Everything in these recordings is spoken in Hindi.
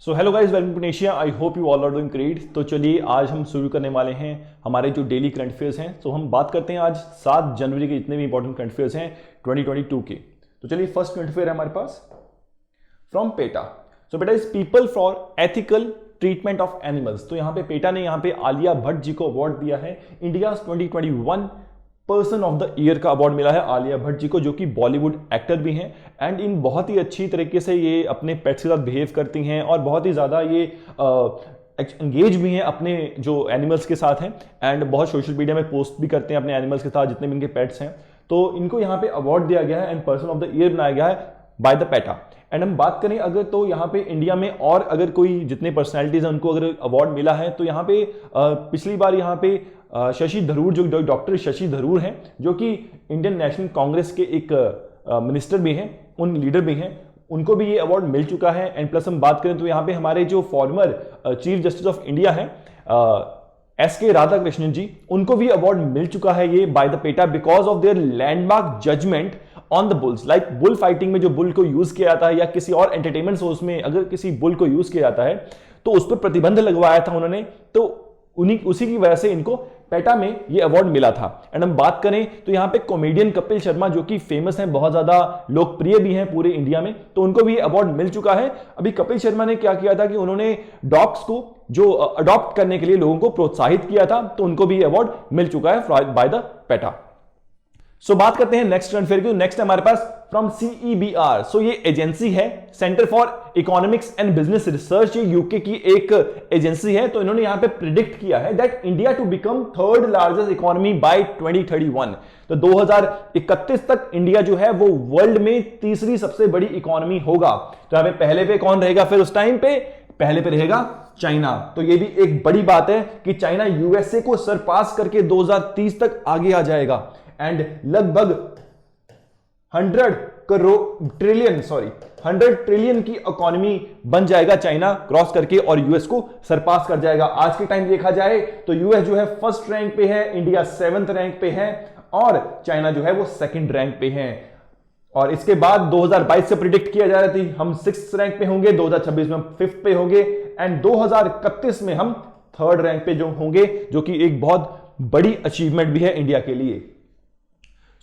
So hello guys, welcome to Asia. I hope you all are doing great. तो चलिए आज हम शुरू करने वाले हैं हमारे जो डेली करंट अफेयर्स हैं। तो हम बात करते हैं आज 7 जनवरी के जितने भी इंपॉर्टेंट करंट अफेयर्स हैं 2022 के। तो चलिए फर्स्ट करंट अफेयर है हमारे पास from PETA. So PETA is people for ethical treatment of animals. तो यहाँ पे पेटा ने यहाँ पे आलिया भट्ट जी को अवार्ड दिया है। India 2021 person of the year का अवार्ड मिला है आलिया भट्ट जी को, जो कि बॉलीवुड एक्टर भी हैं एंड इन बहुत ही अच्छी तरीके से ये अपने पेट्स के साथ बिहेव करती हैं और बहुत ही ज़्यादा ये एंगेज भी हैं अपने जो एनिमल्स के साथ हैं एंड बहुत सोशल मीडिया में पोस्ट भी करते हैं अपने एनिमल्स के साथ जितने भी इनके पेट्स हैं। तो इनको यहाँ पे अवार्ड दिया गया है and person of the year बनाया गया है बाय द पेटा। एंड हम बात करें अगर तो यहाँ पे इंडिया में और अगर कोई जितने पर्सनैलिटीज हैं उनको अगर अवार्ड मिला है तो यहाँ पे पिछली बार यहाँ पे शशि थरूर, जो डॉक्टर शशि थरूर हैं, जो कि इंडियन नेशनल कांग्रेस के एक मिनिस्टर भी हैं, उन लीडर भी हैं, उनको भी ये अवार्ड मिल चुका है। एंड प्लस हम बात करें तो यहाँ पे हमारे जो former chief justice of India हैं एस.के. राधाकृष्णन जी, उनको भी अवार्ड मिल चुका है ये by the PETA because of their landmark judgement on the bulls. Like bull fighting में जो बुल को यूज किया जाता है या किसी और एंटरटेनमेंट सोर्स में अगर किसी बुल को यूज किया जाता है तो उस पर प्रतिबंध लगवाया था उन्होंने, तो उसी की वजह से इनको पेटा में ये अवार्ड मिला था। एंड हम बात करें तो यहाँ पे कॉमेडियन कपिल शर्मा, जो कि फेमस हैं, बहुत ज्यादा लोकप्रिय भी हैं पूरे इंडिया में, तो उनको भी अवार्ड मिल चुका है। अभी कपिल शर्मा ने क्या किया था कि उन्होंने डॉग्स को जो अडॉप्ट करने के लिए लोगों को प्रोत्साहित किया था, तो उनको भी अवार्ड मिल चुका है बाय द पेटा। सो बात करते हैं नेक्स्ट करंट अफेयर की। नेक्स्ट है हमारे पास फ्रॉम CEBR। सो ये एजेंसी है centre for economics and business research, ये यूके की एक एजेंसी है। तो इन्होंने यहां पे प्रिडिक्ट किया है that India to become third largest economy by 2031। तो 2031 तक इंडिया जो है वो वर्ल्ड में तीसरी सबसे बड़ी इकोनॉमी होगा। तो यहां पे पहले पे कौन रहेगा? फिर उस टाइम पे पहले पे रहेगा चाइना। तो ये भी एक बड़ी बात है कि चाइना यूएसए को सरपास करके 2030 तक आगे आ जाएगा एंड लगभग 100 ट्रिलियन की इकोनॉमी बन जाएगा चाइना क्रॉस करके और यूएस को सरपास कर जाएगा। आज के टाइम देखा जाए तो यूएस जो है फर्स्ट रैंक पे है, इंडिया 7th रैंक पे है और चाइना जो है वो 2nd रैंक पे है। और इसके बाद 2022 से प्रिडिक्ट किया जा रहा था हम 6th रैंक पे होंगे, 2026 में हम 5th पे होंगे एंड 2031 में हम 3rd रैंक पे जो होंगे, जो कि एक बहुत बड़ी अचीवमेंट भी है इंडिया के लिए।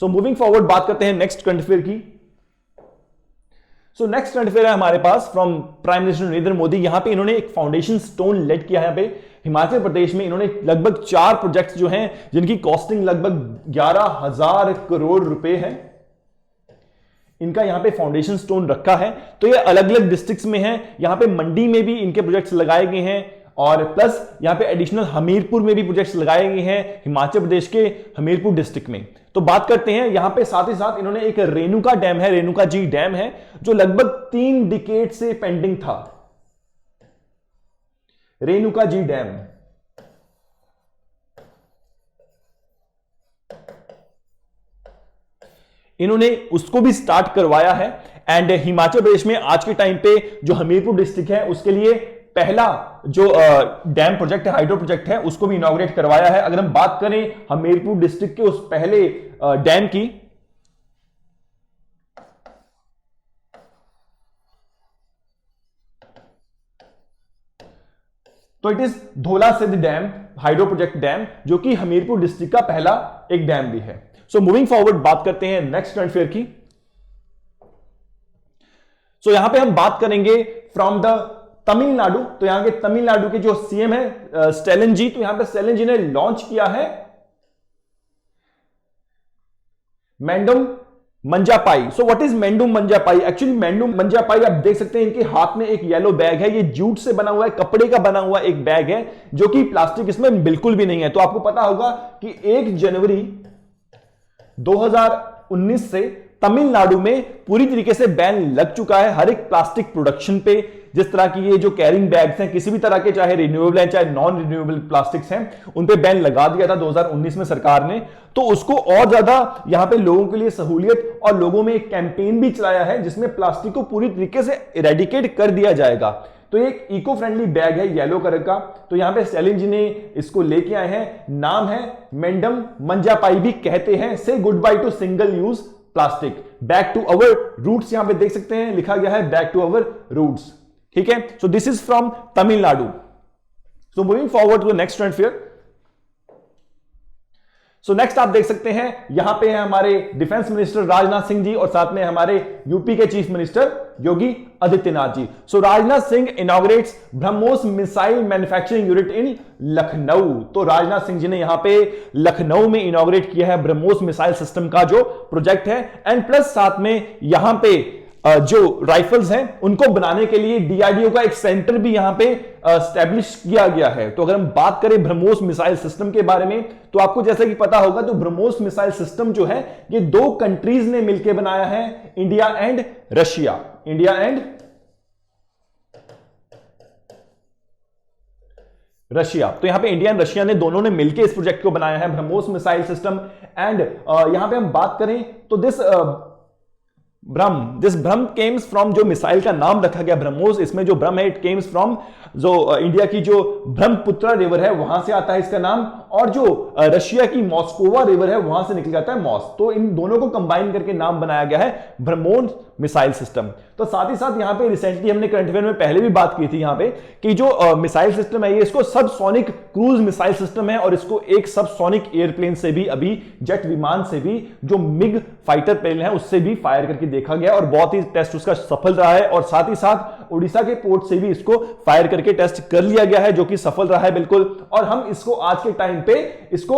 सो मूविंग फॉरवर्ड बात करते हैं नेक्स्ट करंट अफेयर की। सो नेक्स्ट करंट अफेयर है हमारे पास from prime minister Narendra Modi. यहां पे इन्होंने एक फाउंडेशन स्टोन लेट किया है यहाँ पे हिमाचल प्रदेश में। इन्होंने लगभग 4 प्रोजेक्ट्स जो हैं जिनकी कॉस्टिंग लगभग 11,000 करोड़ रुपए है, इनका यहां पे फाउंडेशन स्टोन रखा है। तो ये अलग अलग डिस्ट्रिक्ट्स में है। यहां पे मंडी में भी इनके प्रोजेक्ट्स लगाए गए हैं और प्लस यहां पे एडिशनल हमीरपुर में भी प्रोजेक्ट्स लगाए गए हैं हिमाचल प्रदेश के हमीरपुर डिस्ट्रिक्ट में। तो बात करते हैं यहां पे साथ ही साथ इन्होंने एक रेणुका डैम है, रेणुका जी डैम है, जो लगभग 3 डिकेड से पेंडिंग था। रेणुका जी डैम इन्होंने उसको भी स्टार्ट करवाया है एंड हिमाचल प्रदेश में आज के टाइम पे जो हमीरपुर डिस्ट्रिक्ट है उसके लिए पहला जो डैम प्रोजेक्ट है, हाइड्रो प्रोजेक्ट है, उसको भी इनॉग्रेट करवाया है। अगर हम बात करें हमीरपुर डिस्ट्रिक्ट के उस पहले डैम की, तो इट इज धोला सिद्ध डैम हाइड्रो प्रोजेक्ट डैम, जो कि हमीरपुर डिस्ट्रिक्ट का पहला एक डैम भी है। सो मूविंग फॉरवर्ड बात करते हैं नेक्स्ट करंट अफेयर की। सो यहां पे हम बात करेंगे फ्रॉम द तमिलनाडु। तो यहां के तमिलनाडु के जो सीएम है स्टेलिन जी, तो यहां पे स्टेलिन जी ने लॉन्च किया है Meendum Manjappai. So what is Meendum Manjappai? Actually Meendum Manjappai आप देख सकते हैं इनके हाथ में एक येलो बैग है, ये जूट से बना हुआ है, कपड़े का बना हुआ एक बैग है, जो कि प्लास्टिक इसमें बिल्कुल भी नहीं है। तो आपको पता होगा कि 1 जनवरी 2019 से तमिलनाडु में पूरी तरीके से बैन लग चुका है हर एक प्लास्टिक प्रोडक्शन पे। जिस तरह की ये जो कैरिंग बैग्स हैं किसी भी तरह के, चाहे रिन्यूएबल हैं चाहे नॉन रिन्यूएबल प्लास्टिक्स हैं, उन पे बैन लगा दिया था 2019 में सरकार ने। तो उसको और ज्यादा यहां पे लोगों के लिए सहूलियत और लोगों में एक कैंपेन भी चलाया है जिसमें प्लास्टिक को पूरी तरीके से इरेडिकेट कर दिया जाएगा। तो एक इको फ्रेंडली बैग है येलो कलर का। तो यहां पे स्टेलिन जी ने इसको लेके आए हैं, नाम है मैंडम मंजापाई भी कहते हैं, say goodbye to single use plastic, back to our roots. यहां पे देख सकते हैं लिखा गया है बैक टू अवर रूट्स। ठीक है, so this is from Tamil Nadu. So moving forward to the next current affair. So next आप देख सकते हैं यहां पे है हमारे डिफेंस मिनिस्टर राजनाथ सिंह जी और साथ में हमारे यूपी के chief minister Yogi Adityanath ji. So Rajnath Singh inaugurates BrahMos missile manufacturing unit in Lucknow. तो राजनाथ सिंह जी ने यहां पे लखनऊ में इनॉग्रेट किया है ब्रह्मोस मिसाइल सिस्टम का जो प्रोजेक्ट है, एंड प्लस साथ में यहां पे जो राइफल्स हैं उनको बनाने के लिए डीआरडीओ का एक सेंटर भी यहां पे एस्टेब्लिश किया गया है। तो अगर हम बात करें ब्रह्मोस मिसाइल सिस्टम के बारे में, तो आपको जैसा कि पता होगा तो ब्रह्मोस मिसाइल सिस्टम जो है ये दो कंट्रीज ने मिलकर बनाया है, India and Russia. India and Russia. तो यहां पे इंडिया एंड रशिया ने दोनों ने मिलकर इस प्रोजेक्ट को बनाया है ब्रह्मोस मिसाइल सिस्टम। एंड यहां पे हम बात करें तो दिस ब्रह्म केम्स फ्रॉम, जो मिसाइल का नाम रखा गया ब्रह्मोस, इसमें जो ब्रह्म है इट केम्स फ्रॉम जो इंडिया की जो ब्रह्मपुत्र रिवर है वहां से आता है इसका नाम, और जो रशिया की मॉस्कोवा रिवर है वहां से निकल जाता है मॉस। तो इन दोनों को कंबाइन करके नाम बनाया गया है ब्रह्मोस मिसाइल सिस्टम। तो साथ ही साथ यहां पे रिसेंटली हमने करंट अफेयर में पहले भी बात की थी यहां पे कि जो मिसाइल सिस्टम है ये इसको सबसोनिक क्रूज मिसाइल सिस्टम है, और इसको एक सबसोनिक एयरप्लेन से भी, अभी जेट विमान से भी, जो मिग फाइटर प्लेन है उससे भी फायर करके देखा गया और बहुत ही टेस्ट उसका सफल रहा है। और साथ ही साथ उड़ीसा के पोर्ट से भी इसको फायर करके टेस्ट कर लिया गया है जो कि सफल रहा है बिल्कुल। और हम इसको आज के टाइम पे इसको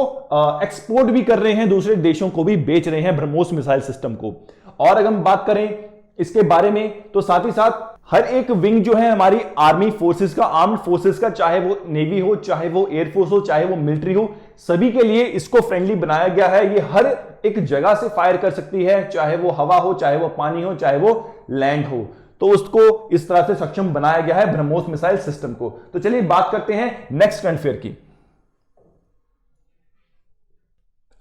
एक्सपोर्ट भी कर रहे हैं, दूसरे देशों को भी बेच रहे हैं ब्रह्मोस मिसाइल सिस्टम को। और अगर हम बात करें इसके बारे में तो साथ ही साथ हर एक विंग जो है हमारी आर्मी फोर्सेस का, आर्म्ड फोर्सेस का, चाहे वो नेवी हो, चाहे वो एयरफोर्स हो, चाहे वो मिलिट्री हो, सभी के लिए इसको फ्रेंडली बनाया गया है। ये हर एक जगह से फायर कर सकती है, चाहे वो हवा हो, चाहे वो पानी हो, चाहे वो लैंड हो। तो उसको इस तरह से सक्षम बनाया गया है ब्रह्मोस मिसाइल सिस्टम को। तो चलिए बात करते हैं नेक्स्ट करंट अफेयर की।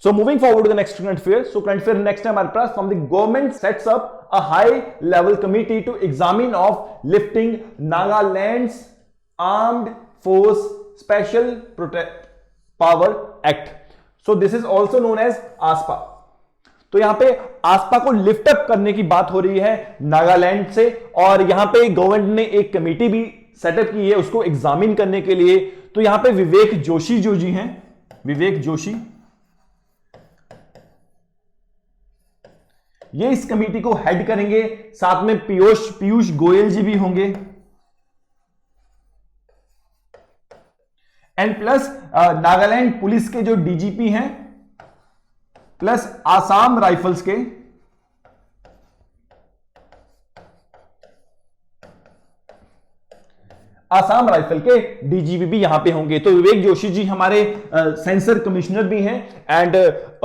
So moving forward to the next current affair. So current affair next time हमारे पास from the government sets up a high level committee to examine of lifting Nagaland's Armed Force Special Power Act. So this is also known as ASPA. तो यहां पे आसपा को लिफ्ट अप करने की बात हो रही है नागालैंड से, और यहां पे गवर्नमेंट ने एक कमेटी भी सेटअप की है उसको एग्जामिन करने के लिए। तो यहां पे विवेक जोशी जो जी हैं, विवेक जोशी, ये इस कमेटी को हेड करेंगे। साथ में पीयूष गोयल जी भी होंगे, एंड प्लस नागालैंड पुलिस के जो डीजीपी हैं, प्लस आसाम राइफल्स के आसाम राइफल के डीजीपी भी यहां पे होंगे। तो विवेक जोशी जी हमारे सेंसर कमिश्नर भी हैं, एंड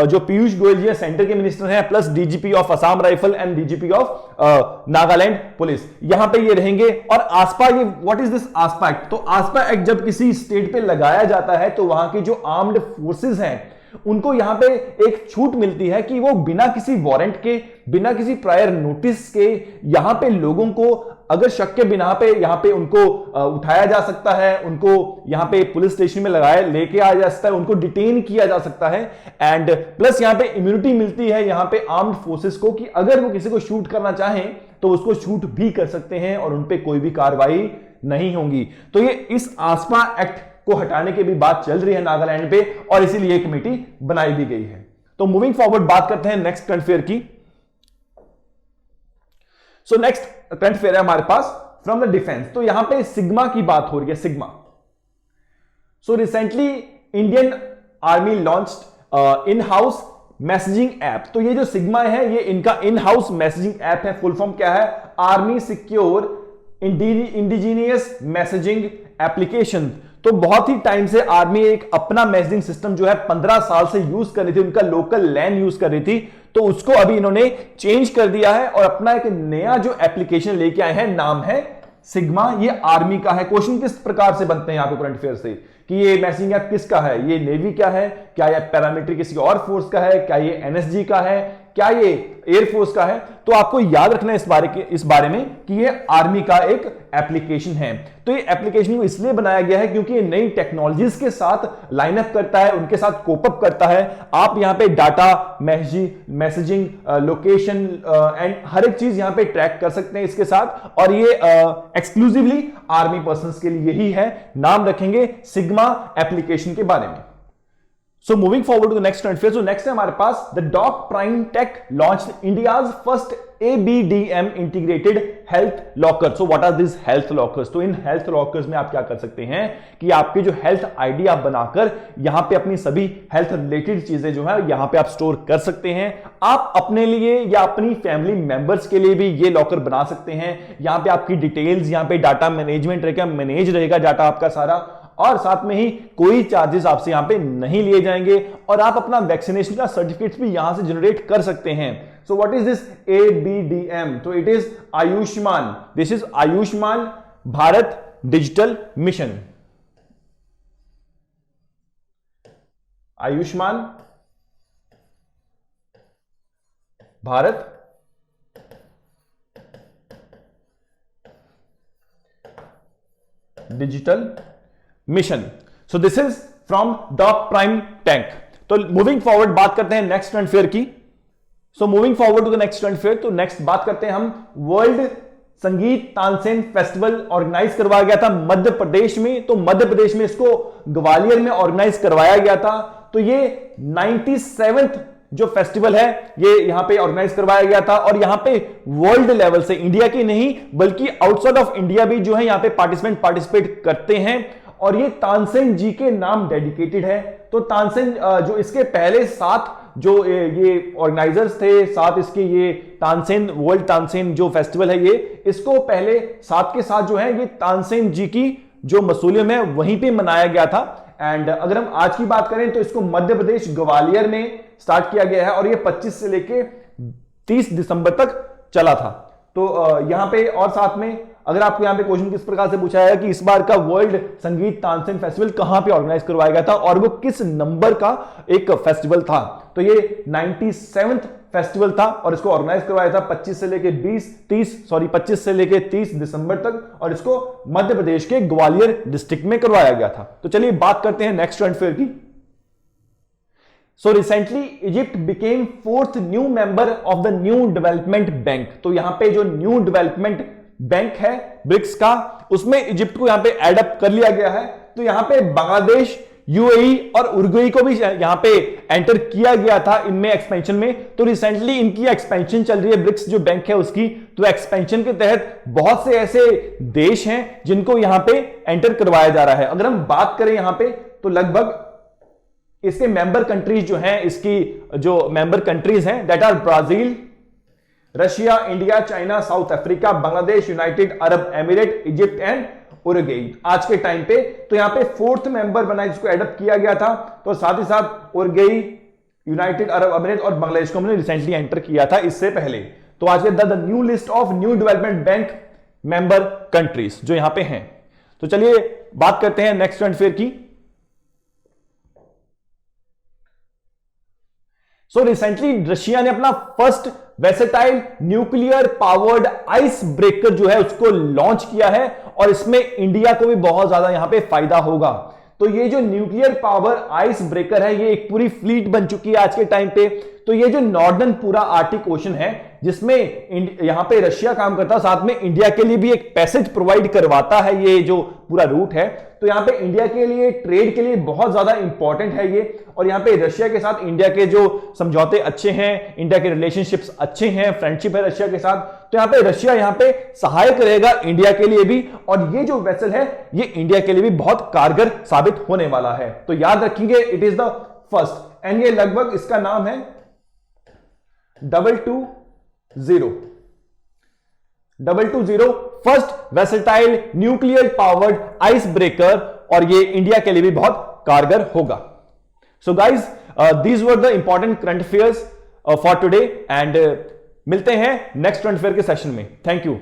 जो पीयूष गोयल जी सेंटर के मिनिस्टर हैं, plus DGP of Assam rifle and DGP of Nagaland police यहां पे ये रहेंगे। और आसपा, ये व्हाट इज दिस आसपा एक्ट? तो आसपा एक्ट जब किसी स्टेट पे लगाया जाता है तो वहां की जो आर्म्ड फोर्सेस हैं उनको यहां पे एक छूट मिलती है कि वो बिना किसी वारंट के, बिना किसी प्रायर नोटिस के यहां पे लोगों को अगर शक के बिना पे यहां पे उनको उठाया जा सकता है, उनको यहां पे पुलिस स्टेशन में लगाया लेके आया जा सकता है, उनको डिटेन किया जा सकता है। एंड प्लस यहां पे इम्यूनिटी मिलती है यहां पे आर्म्ड फोर्सेस को कि अगर वो किसी को शूट करना चाहें तो उसको शूट भी कर सकते हैं और उनपे कोई भी कार्रवाई नहीं होगी। तो ये इस आसपा एक्ट को हटाने की भी बात चल रही है नागालैंड पे, और इसीलिए कमेटी बनाई भी गई है। तो मूविंग फॉरवर्ड बात करते हैं नेक्स्ट करंट अफेयर की। सो नेक्स्ट करंट अफेयर है हमारे पास फ्रॉम द डिफेंस। तो यहां पे सिग्मा की बात हो रही है, sigma. So recently Indian army launched in house messaging app. तो ये जो सिग्मा है ये इनका इन हाउस मैसेजिंग ऐप है। फुल फॉर्म क्या है? Army secure indigenous messaging application. तो बहुत ही टाइम से आर्मी एक अपना मैसेजिंग सिस्टम जो है 15 साल से यूज कर रही थी, उनका लोकल लैन यूज कर रही थी, तो उसको अभी इन्होंने चेंज कर दिया है और अपना एक नया जो एप्लीकेशन लेके आए हैं, नाम है सिग्मा। ये आर्मी का है। क्वेश्चन किस प्रकार से बनते हैं यहां पे करंट अफेयर से कि ये मैसेजिंग ऐप किसका है? ये नेवी का है क्या? ये पैरामिलिट्री किसी और फोर्स का है क्या? ये एनएसजी का है क्या ये एयरफोर्स का है? तो आपको याद रखना है इस बारे में कि ये आर्मी का एक एप्लीकेशन है। तो ये एप्लीकेशन को इसलिए बनाया गया है क्योंकि ये नई टेक्नोलॉजीज के साथ लाइन अप करता है, उनके साथ कोप अप करता है। आप यहां पे डाटा, मैसेजिंग, लोकेशन एंड हर एक चीज यहां पे ट्रैक कर सकते हैं इसके साथ, और ये एक्सक्लूसिवली आर्मी पर्संस के लिए ही है। नाम रखेंगे सिग्मा एप्लीकेशन के बारे में। So moving forward to the next trend phase, so next है हमारे पास the Doc Prime Tech launched India's first ABDM integrated health locker. So what are these health lockers? तो इन health lockers में आप क्या कर सकते हैं कि आपके जो health ID आप बनाकर यहां पे अपनी सभी health related चीजें जो है यहां पे आप स्टोर कर सकते हैं। आप अपने लिए या अपनी फैमिली मेंबर्स के लिए भी ये लॉकर बना सकते हैं। यहां पे आपकी डिटेल्स, यहां पे डाटा मैनेजमेंट रहेगा, मैनेज रहेगा डाटा आपका सारा, और साथ में ही कोई चार्जेस आपसे यहां पे नहीं लिए जाएंगे, और आप अपना वैक्सीनेशन का सर्टिफिकेट्स भी यहां से जनरेट कर सकते हैं। So what is this ABDM? तो it is Ayushman, this is Ayushman Bharat digital mission. Ayushman Bharat digital mission. So this is from doc prime tech. तो मूविंग फॉरवर्ड बात करते हैं नेक्स्ट ट्रेंड फेयर की। So moving forward to the next trade fair, तो नेक्स्ट बात करते हैं हम वर्ल्ड संगीत तानसेन फेस्टिवल ऑर्गेनाइज करवाया गया था मध्य प्रदेश में। तो मध्य प्रदेश में इसको ग्वालियर में ऑर्गेनाइज करवाया गया था। तो ये 97th जो फेस्टिवल है ये यहां पे ऑर्गेनाइज करवाया गया था, और यहां पे वर्ल्ड लेवल से, इंडिया की नहीं बल्कि आउटसाइड ऑफ इंडिया भी जो है यहां पे पार्टिसिपेट करते हैं, और ये तानसेन जी के नाम डेडिकेटेड है। तो तानसेन जो इसके पहले 7 जो ये ऑर्गेनाइजर्स थे, 7 इसके ये तानसेन वर्ल्ड तानसेन जो फेस्टिवल है, ये इसको पहले 7 के साथ जो है ये तानसेन जी की जो मसूलियम है वहीं पे मनाया गया था। एंड अगर हम आज की बात करें तो इसको मध्य प्रदेश ग्वालियर में स्टार्ट किया गया है, और ये 25 से लेके 30 दिसंबर तक चला था। तो यहां पे और साथ में अगर आपको यहां पे क्वेश्चन किस प्रकार से पूछा है कि इस बार का वर्ल्ड संगीत तानसेन फेस्टिवल कहां पे ऑर्गेनाइज करवाया गया था और वो किस नंबर का एक फेस्टिवल था, तो ये 97th फेस्टिवल था, और इसको ऑर्गेनाइज करवाया था 25 से लेके 25 से लेके 30 दिसंबर तक, और इसको मध्य प्रदेश के ग्वालियर डिस्ट्रिक्ट में करवाया गया था। तो चलिए बात करते हैं नेक्स्ट ट्रेंड फेयर की। So recently Egypt became 4th new member of the New Development Bank। तो यहां पे जो न्यू डेवलपमेंट बैंक है ब्रिक्स का, उसमें इजिप्ट को यहां पे एड अप कर लिया गया है। तो यहां पे बांग्लादेश, यूएई और उरुग्वे को भी यहां पे एंटर किया गया था इनमें एक्सपेंशन में। तो रिसेंटली इनकी एक्सपेंशन चल रही है ब्रिक्स जो बैंक है उसकी। तो एक्सपेंशन के तहत बहुत से ऐसे देश हैं जिनको यहां पे एंटर करवाया जा रहा है। अगर हम बात करें यहां पे तो लगभग इसके मेंबर कंट्रीज जो हैं, इसकी जो मेंबर कंट्रीज हैं that are Brazil, Russia, India, China, South Africa, Bangladesh, United Arab Emirate, Egypt and Uruguay आज के टाइम पे। तो यहां पे 4th मेंबर बना जिसको एडअप किया गया था। तो साथ ही साथ उरुग्वे, यूनाइटेड अरब एमिरेट और बांग्लादेश को हमने रिसेंटली एंटर किया था इससे पहले। तो आज के the new list of new development bank member countries जो यहां पे हैं। तो चलिए बात करते हैं नेक्स्ट ट्रेंड फेयर की। सो रिसेंटली रशिया ने अपना first versatile nuclear powered icebreaker जो है उसको लॉन्च किया है, और इसमें इंडिया को भी बहुत ज्यादा यहां पे फायदा होगा। तो ये जो न्यूक्लियर पावर आइस ब्रेकर है ये एक पूरी फ्लीट बन चुकी है आज के टाइम पे। तो ये जो नॉर्दर्न पूरा आर्टिक ओशन है जिसमें यहां पे रशिया काम करता है, साथ में इंडिया के लिए भी एक पैसेज प्रोवाइड करवाता है ये जो पूरा रूट है। तो यहां पे इंडिया के लिए ट्रेड के लिए बहुत ज्यादा इंपॉर्टेंट है ये, और यहां पे रशिया के साथ इंडिया के जो समझौते अच्छे हैं, इंडिया के रिलेशनशिप्स अच्छे हैं, फ्रेंडशिप है रशिया के साथ। तो यहां पे रशिया यहां पे सहायक रहेगा इंडिया के लिए भी, और ये जो वेसल है ये इंडिया के लिए भी बहुत कारगर साबित होने वाला है। तो याद रखेंगे it is the first, and ये लगभग इसका नाम है 220 first versatile nuclear powered icebreaker, और ये इंडिया के लिए भी बहुत कारगर होगा। So guys these were the important current affairs for today, and मिलते हैं नेक्स्ट करंट अफेयर के सेशन में। Thank you.